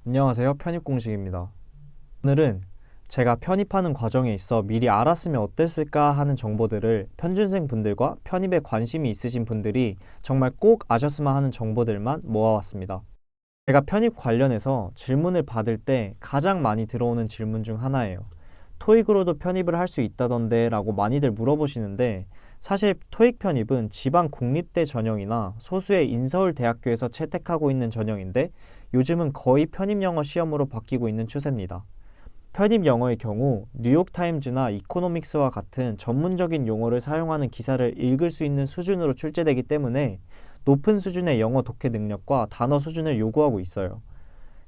안녕하세요. 편입공식입니다. 오늘은 제가 편입하는 과정에 있어 미리 알았으면 어땠을까 하는 정보들을 편준생 분들과 편입에 관심이 있으신 분들이 정말 꼭 아셨으면 하는 정보들만 모아왔습니다. 제가 편입 관련해서 질문을 받을 때 가장 많이 들어오는 질문 중 하나예요. 토익으로도 편입을 할 수 있다던데 라고 많이들 물어보시는데, 사실 토익 편입은 지방 국립대 전형이나 소수의 인서울 대학교에서 채택하고 있는 전형인데, 요즘은 거의 편입 영어 시험으로 바뀌고 있는 추세입니다. 편입 영어의 경우 뉴욕타임즈나 이코노믹스와 같은 전문적인 용어를 사용하는 기사를 읽을 수 있는 수준으로 출제되기 때문에 높은 수준의 영어 독해 능력과 단어 수준을 요구하고 있어요.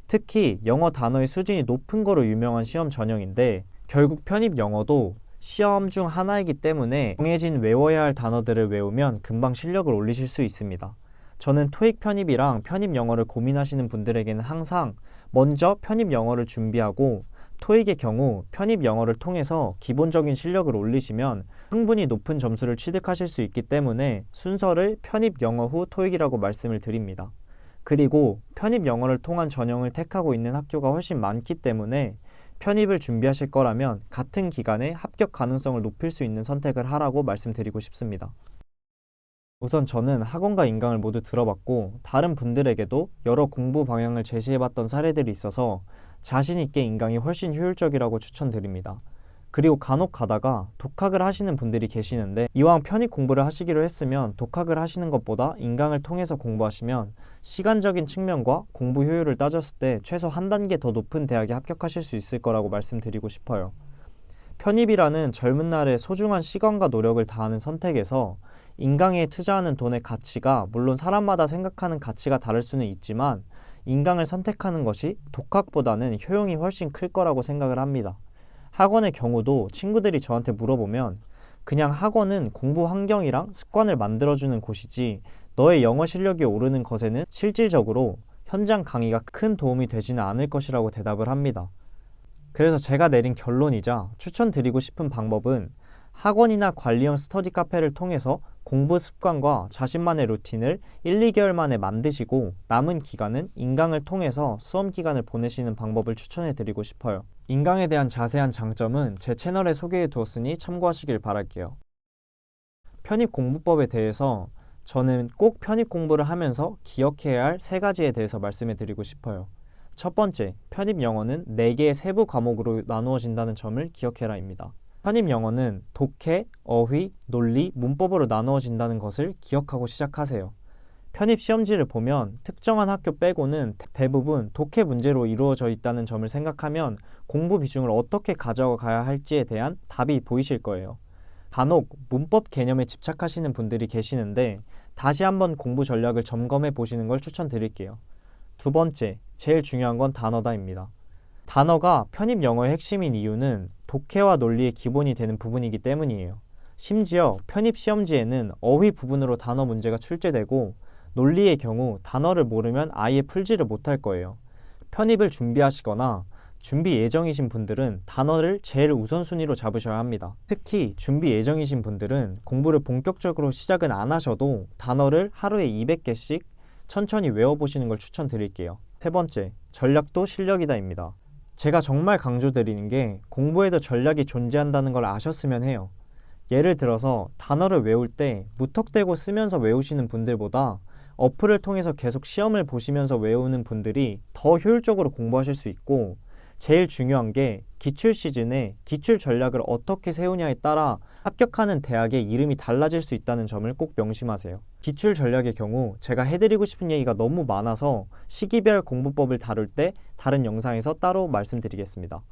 특히 영어 단어의 수준이 높은 거로 유명한 시험 전형인데, 결국 편입 영어도 시험 중 하나이기 때문에 정해진 외워야 할 단어들을 외우면 금방 실력을 올리실 수 있습니다. 저는 토익 편입이랑 편입 영어를 고민하시는 분들에게는 항상 먼저 편입 영어를 준비하고, 토익의 경우 편입 영어를 통해서 기본적인 실력을 올리시면 충분히 높은 점수를 취득하실 수 있기 때문에 순서를 편입 영어 후 토익이라고 말씀을 드립니다. 그리고 편입 영어를 통한 전형을 택하고 있는 학교가 훨씬 많기 때문에 편입을 준비하실 거라면 같은 기간에 합격 가능성을 높일 수 있는 선택을 하라고 말씀드리고 싶습니다. 우선 저는 학원과 인강을 모두 들어봤고, 다른 분들에게도 여러 공부 방향을 제시해봤던 사례들이 있어서 자신 있게 인강이 훨씬 효율적이라고 추천드립니다. 그리고 간혹 가다가 독학을 하시는 분들이 계시는데, 이왕 편입 공부를 하시기로 했으면 독학을 하시는 것보다 인강을 통해서 공부하시면 시간적인 측면과 공부 효율을 따졌을 때 최소 한 단계 더 높은 대학에 합격하실 수 있을 거라고 말씀드리고 싶어요. 편입이라는 젊은 날의 소중한 시간과 노력을 다하는 선택에서 인강에 투자하는 돈의 가치가 물론 사람마다 생각하는 가치가 다를 수는 있지만, 인강을 선택하는 것이 독학보다는 효용이 훨씬 클 거라고 생각을 합니다. 학원의 경우도 친구들이 저한테 물어보면 그냥 학원은 공부 환경이랑 습관을 만들어주는 곳이지 너의 영어 실력이 오르는 것에는 실질적으로 현장 강의가 큰 도움이 되지는 않을 것이라고 대답을 합니다. 그래서 제가 내린 결론이자 추천드리고 싶은 방법은 학원이나 관리형 스터디 카페를 통해서 공부 습관과 자신만의 루틴을 1, 2개월 만에 만드시고 남은 기간은 인강을 통해서 수험 기간을 보내시는 방법을 추천해 드리고 싶어요. 인강에 대한 자세한 장점은 제 채널에 소개해 두었으니 참고하시길 바랄게요. 편입 공부법에 대해서 저는 꼭 편입 공부를 하면서 기억해야 할 3가지에 대해서 말씀해 드리고 싶어요. 첫 번째, 편입 영어는 4개의 세부 과목으로 나누어진다는 점을 기억해라입니다. 편입 영어는 독해, 어휘, 논리, 문법으로 나누어진다는 것을 기억하고 시작하세요. 편입 시험지를 보면 특정한 학교 빼고는 대부분 독해 문제로 이루어져 있다는 점을 생각하면 공부 비중을 어떻게 가져가야 할지에 대한 답이 보이실 거예요. 간혹 문법 개념에 집착하시는 분들이 계시는데 다시 한번 공부 전략을 점검해 보시는 걸 추천드릴게요. 두 번째, 제일 중요한 건 단어다입니다. 단어가 편입 영어의 핵심인 이유는 독해와 논리의 기본이 되는 부분이기 때문이에요. 심지어 편입 시험지에는 어휘 부분으로 단어 문제가 출제되고, 논리의 경우 단어를 모르면 아예 풀지를 못할 거예요. 편입을 준비하시거나 준비 예정이신 분들은 단어를 제일 우선순위로 잡으셔야 합니다. 특히 준비 예정이신 분들은 공부를 본격적으로 시작은 안 하셔도 단어를 하루에 200개씩 천천히 외워보시는 걸 추천드릴게요. 세 번째, 전략도 실력이다입니다. 제가 정말 강조드리는 게 공부에도 전략이 존재한다는 걸 아셨으면 해요. 예를 들어서 단어를 외울 때 무턱대고 쓰면서 외우시는 분들보다 어플을 통해서 계속 시험을 보시면서 외우는 분들이 더 효율적으로 공부하실 수 있고, 제일 중요한 게 기출 시즌에 기출 전략을 어떻게 세우냐에 따라 합격하는 대학의 이름이 달라질 수 있다는 점을 꼭 명심하세요. 기출 전략의 경우 제가 해드리고 싶은 얘기가 너무 많아서 시기별 공부법을 다룰 때 다른 영상에서 따로 말씀드리겠습니다.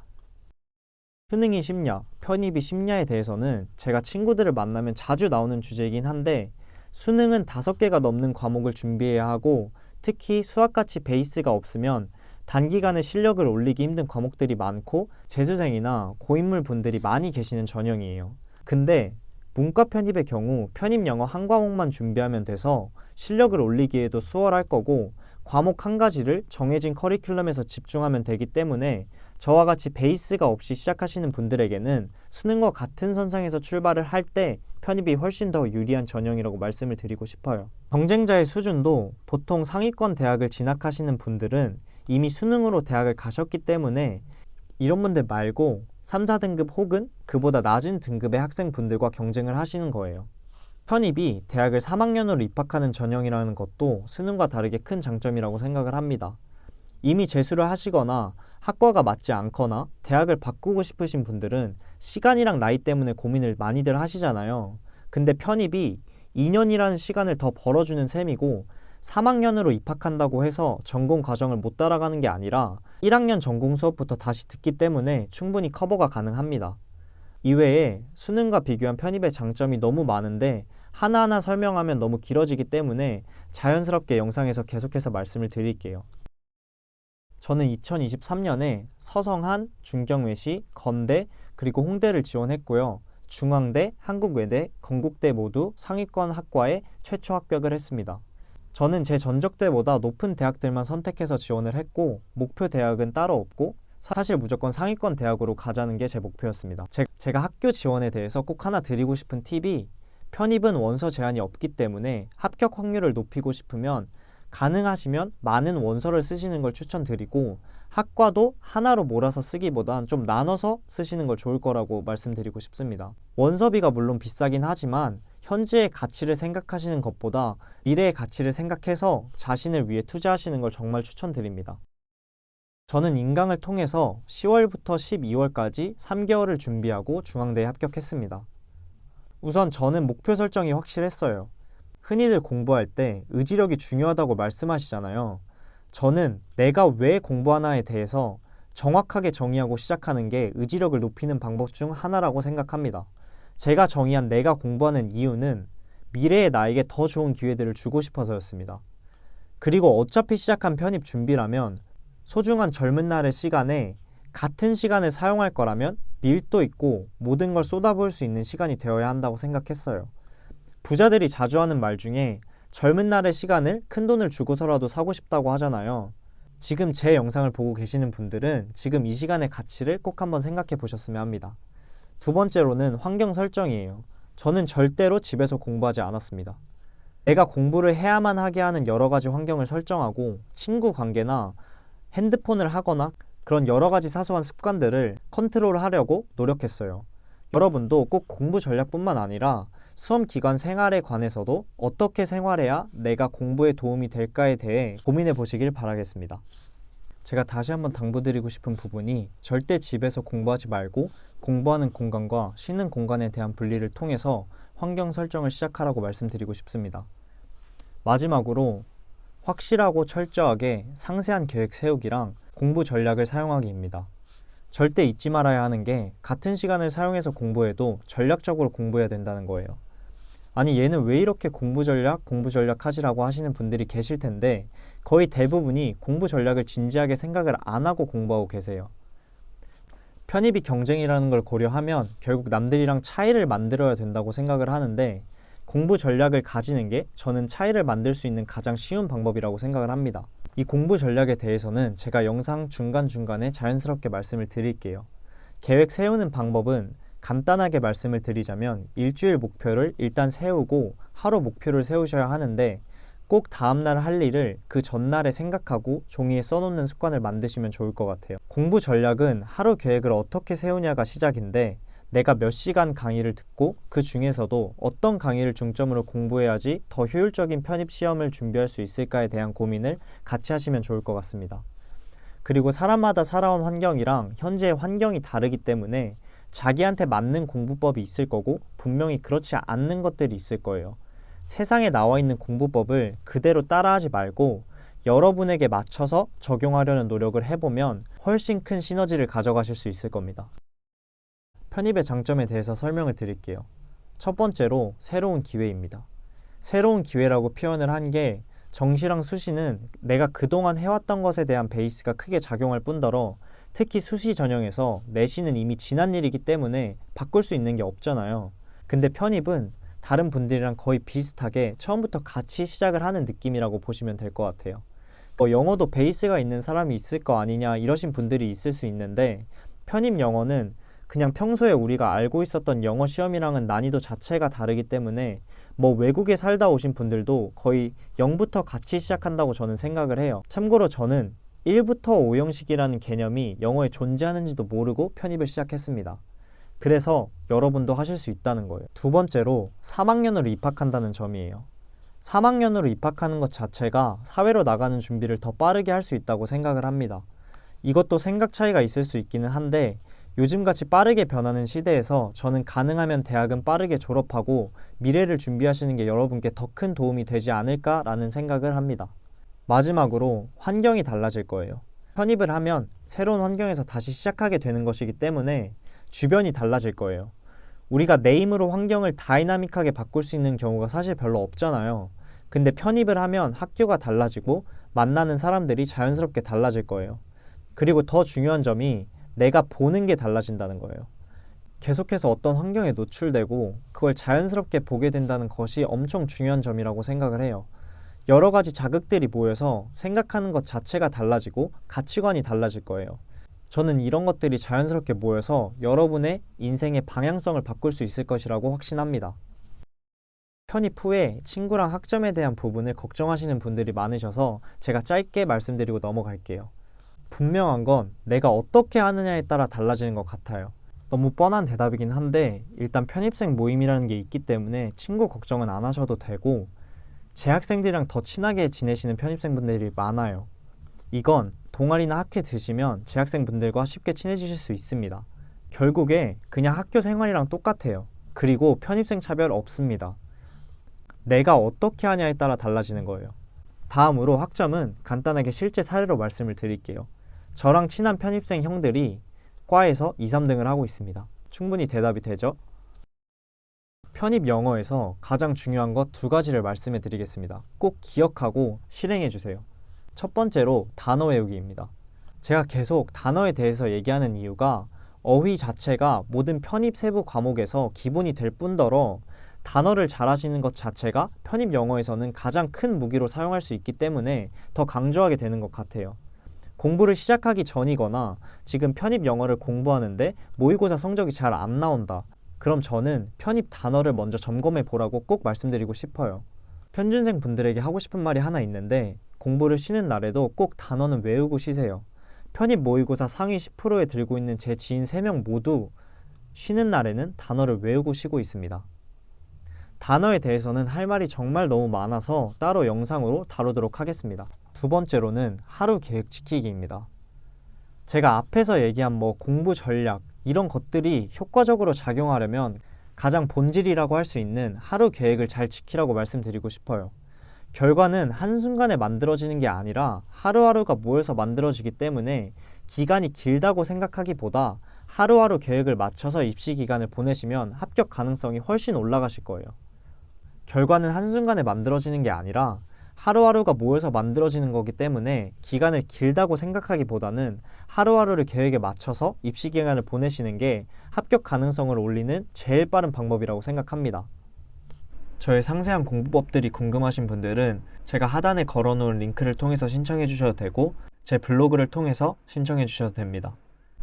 수능이 쉽냐, 편입이 쉽냐에 대해서는 제가 친구들을 만나면 자주 나오는 주제이긴 한데, 수능은 5개가 넘는 과목을 준비해야 하고, 특히 수학같이 베이스가 없으면 단기간에 실력을 올리기 힘든 과목들이 많고 재수생이나 고인물 분들이 많이 계시는 전형이에요. 근데 문과 편입의 경우 편입 영어 한 과목만 준비하면 돼서 실력을 올리기에도 수월할 거고, 과목 한 가지를 정해진 커리큘럼에서 집중하면 되기 때문에 저와 같이 베이스가 없이 시작하시는 분들에게는 수능과 같은 선상에서 출발을 할 때 편입이 훨씬 더 유리한 전형이라고 말씀을 드리고 싶어요. 경쟁자의 수준도 보통 상위권 대학을 진학하시는 분들은 이미 수능으로 대학을 가셨기 때문에 이런 분들 말고 3, 4등급 혹은 그보다 낮은 등급의 학생분들과 경쟁을 하시는 거예요. 편입이 대학을 3학년으로 입학하는 전형이라는 것도 수능과 다르게 큰 장점이라고 생각을 합니다. 이미 재수를 하시거나 학과가 맞지 않거나 대학을 바꾸고 싶으신 분들은 시간이랑 나이 때문에 고민을 많이들 하시잖아요. 근데 편입이 2년이라는 시간을 더 벌어주는 셈이고 3학년으로 입학한다고 해서 전공 과정을 못 따라가는 게 아니라 1학년 전공 수업부터 다시 듣기 때문에 충분히 커버가 가능합니다. 이외에 수능과 비교한 편입의 장점이 너무 많은데 하나하나 설명하면 너무 길어지기 때문에 자연스럽게 영상에서 계속해서 말씀을 드릴게요. 저는 2023년에 서성한, 중경외시, 건대, 그리고 홍대를 지원했고요. 중앙대, 한국외대, 건국대 모두 상위권 학과에 최초 합격을 했습니다. 저는 제 전적 때보다 높은 대학들만 선택해서 지원을 했고 목표 대학은 따로 없고 사실 무조건 상위권 대학으로 가자는 게 제 목표였습니다. 제가 학교 지원에 대해서 꼭 하나 드리고 싶은 팁이 편입은 원서 제한이 없기 때문에 합격 확률을 높이고 싶으면 가능하시면 많은 원서를 쓰시는 걸 추천드리고 학과도 하나로 몰아서 쓰기보단 좀 나눠서 쓰시는 걸 좋을 거라고 말씀드리고 싶습니다. 원서비가 물론 비싸긴 하지만 현재의 가치를 생각하시는 것보다 미래의 가치를 생각해서 자신을 위해 투자하시는 걸 정말 추천드립니다. 저는 인강을 통해서 10월부터 12월까지 3개월을 준비하고 중앙대에 합격했습니다. 우선 저는 목표 설정이 확실했어요. 흔히들 공부할 때 의지력이 중요하다고 말씀하시잖아요. 저는 내가 왜 공부하나에 대해서 정확하게 정의하고 시작하는 게 의지력을 높이는 방법 중 하나라고 생각합니다. 제가 정의한 내가 공부하는 이유는 미래의 나에게 더 좋은 기회들을 주고 싶어서였습니다. 그리고 어차피 시작한 편입 준비라면 소중한 젊은 날의 시간에 같은 시간을 사용할 거라면 밀도 있고 모든 걸 쏟아부을 수 있는 시간이 되어야 한다고 생각했어요. 부자들이 자주 하는 말 중에 젊은 날의 시간을 큰 돈을 주고서라도 사고 싶다고 하잖아요. 지금 제 영상을 보고 계시는 분들은 지금 이 시간의 가치를 꼭 한번 생각해 보셨으면 합니다. 두 번째로는 환경 설정이에요. 저는 절대로 집에서 공부하지 않았습니다. 내가 공부를 해야만 하게 하는 여러 가지 환경을 설정하고 친구 관계나 핸드폰을 하거나 그런 여러 가지 사소한 습관들을 컨트롤하려고 노력했어요. 여러분도 꼭 공부 전략뿐만 아니라 수험 기간 생활에 관해서도 어떻게 생활해야 내가 공부에 도움이 될까에 대해 고민해 보시길 바라겠습니다. 제가 다시 한번 당부드리고 싶은 부분이 절대 집에서 공부하지 말고 공부하는 공간과 쉬는 공간에 대한 분리를 통해서 환경 설정을 시작하라고 말씀드리고 싶습니다. 마지막으로 확실하고 철저하게 상세한 계획 세우기랑 공부 전략을 사용하기입니다. 절대 잊지 말아야 하는 게 같은 시간을 사용해서 공부해도 전략적으로 공부해야 된다는 거예요. 아니 얘는 왜 이렇게 공부 전략 하시라고 하시는 분들이 계실 텐데 거의 대부분이 공부 전략을 진지하게 생각을 안 하고 공부하고 계세요. 편입이 경쟁이라는 걸 고려하면 결국 남들이랑 차이를 만들어야 된다고 생각을 하는데 공부 전략을 가지는 게 저는 차이를 만들 수 있는 가장 쉬운 방법이라고 생각을 합니다. 이 공부 전략에 대해서는 제가 영상 중간중간에 자연스럽게 말씀을 드릴게요. 계획 세우는 방법은 간단하게 말씀을 드리자면 일주일 목표를 일단 세우고 하루 목표를 세우셔야 하는데 꼭 다음날 할 일을 그 전날에 생각하고 종이에 써놓는 습관을 만드시면 좋을 것 같아요. 공부 전략은 하루 계획을 어떻게 세우냐가 시작인데 내가 몇 시간 강의를 듣고 그 중에서도 어떤 강의를 중점으로 공부해야지 더 효율적인 편입 시험을 준비할 수 있을까에 대한 고민을 같이 하시면 좋을 것 같습니다. 그리고 사람마다 살아온 환경이랑 현재의 환경이 다르기 때문에 자기한테 맞는 공부법이 있을 거고 분명히 그렇지 않는 것들이 있을 거예요. 세상에 나와 있는 공부법을 그대로 따라하지 말고 여러분에게 맞춰서 적용하려는 노력을 해보면 훨씬 큰 시너지를 가져가실 수 있을 겁니다. 편입의 장점에 대해서 설명을 드릴게요. 첫 번째로 새로운 기회입니다. 새로운 기회라고 표현을 한 게 정시랑 수시는 내가 그동안 해왔던 것에 대한 베이스가 크게 작용할 뿐더러 특히 수시 전형에서 내신은 이미 지난 일이기 때문에 바꿀 수 있는 게 없잖아요. 근데 편입은 다른 분들이랑 거의 비슷하게 처음부터 같이 시작을 하는 느낌이라고 보시면 될 것 같아요. 영어도 베이스가 있는 사람이 있을 거 아니냐 이러신 분들이 있을 수 있는데 편입 영어는 그냥 평소에 우리가 알고 있었던 영어 시험이랑은 난이도 자체가 다르기 때문에 외국에 살다 오신 분들도 거의 0부터 같이 시작한다고 저는 생각을 해요. 참고로 저는 1부터 5형식이라는 개념이 영어에 존재하는지도 모르고 편입을 시작했습니다. 그래서 여러분도 하실 수 있다는 거예요. 두 번째로 3학년으로 입학한다는 점이에요. 3학년으로 입학하는 것 자체가 사회로 나가는 준비를 더 빠르게 할 수 있다고 생각을 합니다. 이것도 생각 차이가 있을 수 있기는 한데 요즘같이 빠르게 변하는 시대에서 저는 가능하면 대학은 빠르게 졸업하고 미래를 준비하시는 게 여러분께 더 큰 도움이 되지 않을까라는 생각을 합니다. 마지막으로 환경이 달라질 거예요. 편입을 하면 새로운 환경에서 다시 시작하게 되는 것이기 때문에 주변이 달라질 거예요. 우리가 내 힘으로 환경을 다이나믹하게 바꿀 수 있는 경우가 사실 별로 없잖아요. 근데 편입을 하면 학교가 달라지고 만나는 사람들이 자연스럽게 달라질 거예요. 그리고 더 중요한 점이 내가 보는 게 달라진다는 거예요. 계속해서 어떤 환경에 노출되고 그걸 자연스럽게 보게 된다는 것이 엄청 중요한 점이라고 생각을 해요. 여러 가지 자극들이 모여서 생각하는 것 자체가 달라지고 가치관이 달라질 거예요. 저는 이런 것들이 자연스럽게 모여서 여러분의 인생의 방향성을 바꿀 수 있을 것이라고 확신합니다. 편입 후에 친구랑 학점에 대한 부분을 걱정하시는 분들이 많으셔서 제가 짧게 말씀드리고 넘어갈게요. 분명한 건 내가 어떻게 하느냐에 따라 달라지는 것 같아요. 너무 뻔한 대답이긴 한데 일단 편입생 모임이라는 게 있기 때문에 친구 걱정은 안 하셔도 되고 재학생들이랑 더 친하게 지내시는 편입생분들이 많아요. 이건 동아리나 학회 드시면 재학생분들과 쉽게 친해지실 수 있습니다. 결국에 그냥 학교 생활이랑 똑같아요. 그리고 편입생 차별 없습니다. 내가 어떻게 하냐에 따라 달라지는 거예요. 다음으로 학점은 간단하게 실제 사례로 말씀을 드릴게요. 저랑 친한 편입생 형들이 과에서 2, 3등을 하고 있습니다. 충분히 대답이 되죠? 편입 영어에서 가장 중요한 것 두 가지를 말씀해 드리겠습니다. 꼭 기억하고 실행해 주세요. 첫 번째로 단어 외우기입니다. 제가 계속 단어에 대해서 얘기하는 이유가 어휘 자체가 모든 편입 세부 과목에서 기본이 될 뿐더러 단어를 잘 하시는 것 자체가 편입 영어에서는 가장 큰 무기로 사용할 수 있기 때문에 더 강조하게 되는 것 같아요. 공부를 시작하기 전이거나 지금 편입 영어를 공부하는데 모의고사 성적이 잘 안 나온다. 그럼 저는 편입 단어를 먼저 점검해 보라고 꼭 말씀드리고 싶어요. 편준생 분들에게 하고 싶은 말이 하나 있는데 공부를 쉬는 날에도 꼭 단어는 외우고 쉬세요. 편입 모의고사 상위 10%에 들고 있는 제 지인 3명 모두 쉬는 날에는 단어를 외우고 쉬고 있습니다. 단어에 대해서는 할 말이 정말 너무 많아서 따로 영상으로 다루도록 하겠습니다. 두 번째로는 하루 계획 지키기입니다. 제가 앞에서 얘기한 공부 전략 이런 것들이 효과적으로 작용하려면 가장 본질이라고 할 수 있는 하루 계획을 잘 지키라고 말씀드리고 싶어요. 결과는 한순간에 만들어지는 게 아니라 하루하루가 모여서 만들어지기 때문에 기간이 길다고 생각하기보다 하루하루 계획을 맞춰서 입시 기간을 보내시면 합격 가능성이 훨씬 올라가실 거예요. 결과는 한순간에 만들어지는 게 아니라 하루하루가 모여서 만들어지는 거기 때문에 기간을 길다고 생각하기보다는 하루하루를 계획에 맞춰서 입시 기간을 보내시는 게 합격 가능성을 올리는 제일 빠른 방법이라고 생각합니다. 저의 상세한 공부법들이 궁금하신 분들은 제가 하단에 걸어놓은 링크를 통해서 신청해 주셔도 되고 제 블로그를 통해서 신청해 주셔도 됩니다.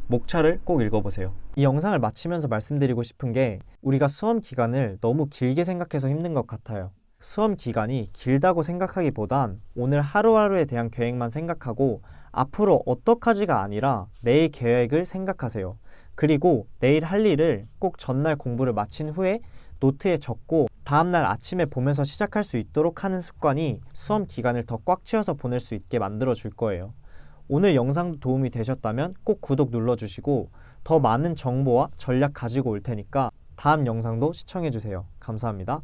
목차를 꼭 읽어보세요. 이 영상을 마치면서 말씀드리고 싶은 게 우리가 수험 기간을 너무 길게 생각해서 힘든 것 같아요. 수험 기간이 길다고 생각하기보단 오늘 하루하루에 대한 계획만 생각하고 앞으로 어떡하지가 아니라 내일 계획을 생각하세요. 그리고 내일 할 일을 꼭 전날 공부를 마친 후에 노트에 적고 다음날 아침에 보면서 시작할 수 있도록 하는 습관이 수험 기간을 더 꽉 채워서 보낼 수 있게 만들어 줄 거예요. 오늘 영상도 도움이 되셨다면 꼭 구독 눌러주시고 더 많은 정보와 전략 가지고 올 테니까 다음 영상도 시청해 주세요. 감사합니다.